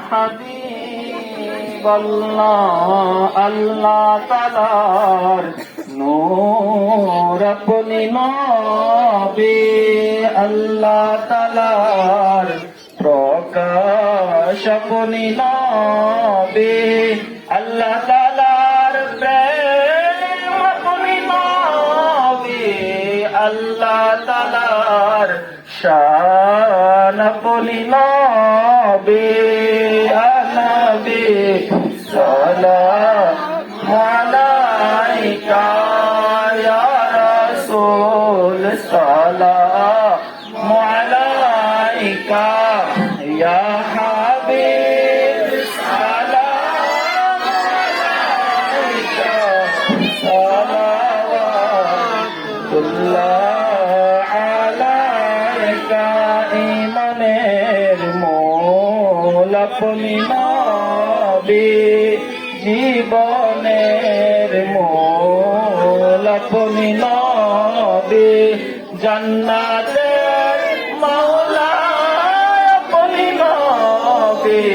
হাবিবাল্লাহ আল্লাহ তাআলার নূর আপনি নবী আল্লাহ তাআলার প্রকাশ আপনি নবী আল্লাহ তাআলার প্রেম আপনি নবী আল্লাহ তাআলার শান আপনি নবী নবী সালামু আলাইকা ইয়া রাসূল সালামু আলাইকা ইয়া হাবিব সালামু আলাইকা সালাওয়াতুল্লাহ আলাইকা ইমানের মূল আপনি নবী জীবনের মূল আপনি নবী জান্নাতের মাওলা আপনি নবী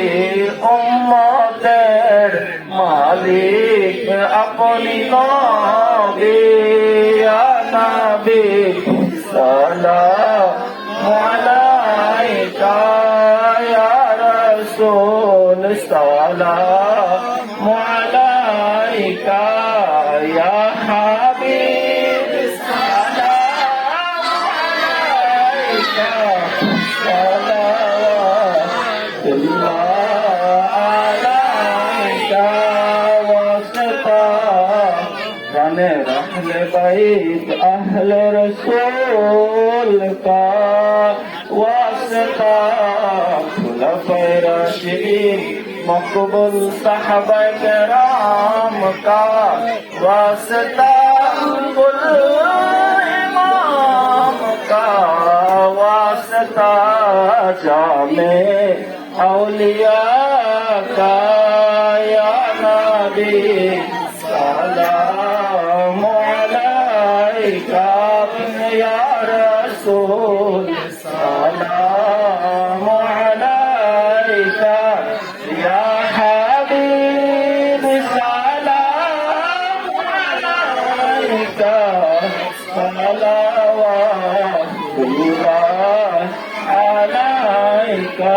উম্মতের মালিক আপনি নবী ইয়া নবী সালামু আলাইকা ইয়া রাসূল সালামু আলাইকা ইয়া হাবিব সালামু আলাইকা সালাওয়াতুল্লাহ আলাইকা ওয়াসতা গানে আহলে বাইত আহলে রাসূল কা ওয়াসতা খুলাফায়ে রাশিদিন मकबूल साहबा किराम का वास्ता कुल इमाम का वास्ता जामे औलिया का या नबी सलामु अलैका या रसूल सलामु अलैका या हबीब सलामु अलैका सलावतुल्लाह अलैका।